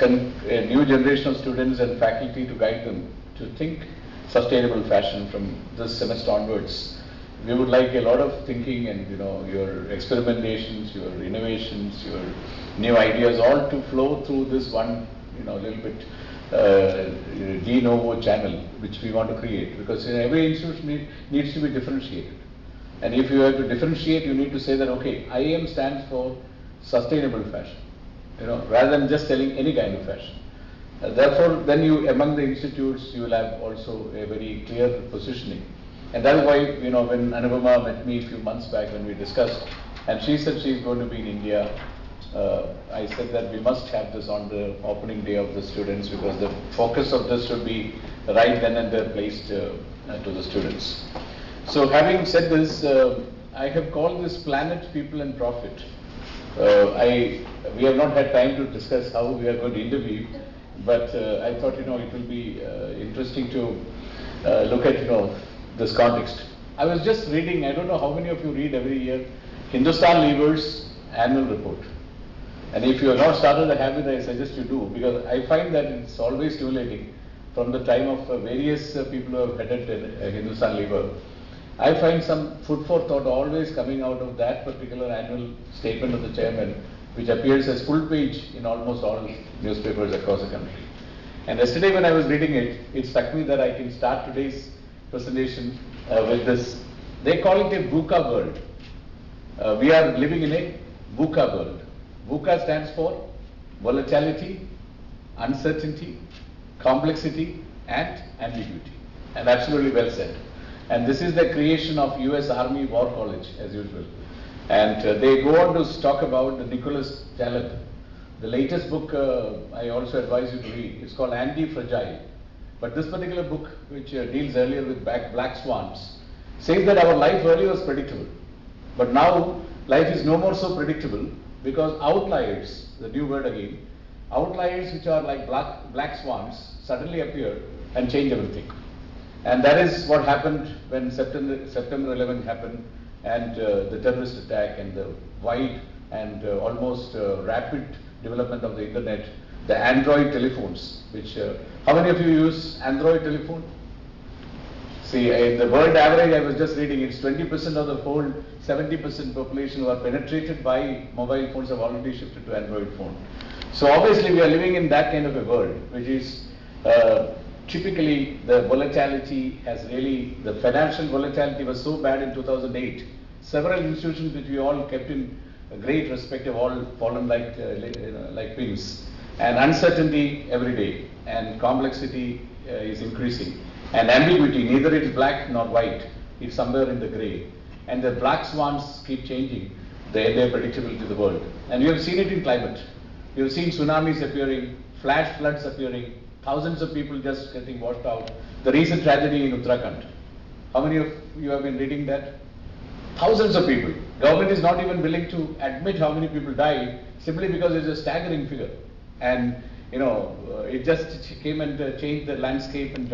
a new generation of students and faculty to guide them to think sustainable fashion from this semester onwards. We would like a lot of thinking and your experimentations, your innovations, your new ideas all to flow through this one little bit de novo channel which we want to create, because every institution needs to be differentiated. And if you have to differentiate, you need to say that, okay, IIM stands for sustainable fashion, rather than just selling any kind of fashion. Therefore, then among the institutes, you will have also a very clear positioning. And that is why, when Anupama met me a few months back when we discussed, and she said she is going to be in India, I said that we must have this on the opening day of the students, because the focus of this should be right then and there placed to the students. So having said this, I have called this Planet, People and Profit. We have not had time to discuss how we are going to interview, but I thought it will be interesting to look at this context. I was just reading, I don't know how many of you read every year, Hindustan Lever's annual report. And if you have not started the habit, I suggest you do, because I find that it's always stimulating from the time of various people who have headed Hindustan Lever. I find some food for thought always coming out of that particular annual statement of the chairman, which appears as full page in almost all newspapers across the country. And yesterday when I was reading it, it struck me that I can start today's presentation with this. They call it a VUCA world. We are living in a VUCA world. VUCA stands for volatility, uncertainty, complexity and ambiguity. And absolutely well said. And this is the creation of US Army War College as usual. And they go on to talk about Nicholas Taleb. The latest book I also advise you to read. It's called Anti-Fragile. But this particular book, which deals earlier with black swans, says that our life earlier was predictable. But now life is no more so predictable, because outliers, the new word again, outliers which are like black swans suddenly appear and change everything. And that is what happened when September 11 happened, and the terrorist attack and the wide and almost rapid development of the internet, the Android telephones, which, how many of you use Android telephone? See, the world average I was just reading, it's 20% of the whole 70% population who are penetrated by mobile phones have already shifted to Android phone. So obviously we are living in that kind of a world, which is typically the volatility has really, the financial volatility was so bad in 2008. Several institutions which we all kept in great respect have all fallen like pins. And uncertainty every day, and complexity is increasing. And ambiguity, neither it is black nor white, it's somewhere in the grey. And the black swans keep changing their predictability to the world. And you have seen it in climate. You have seen tsunamis appearing, flash floods appearing, thousands of people just getting washed out. The recent tragedy in Uttarakhand. How many of you have been reading that? Thousands of people. Government is not even willing to admit how many people died, simply because it's a staggering figure. And it just came and changed the landscape and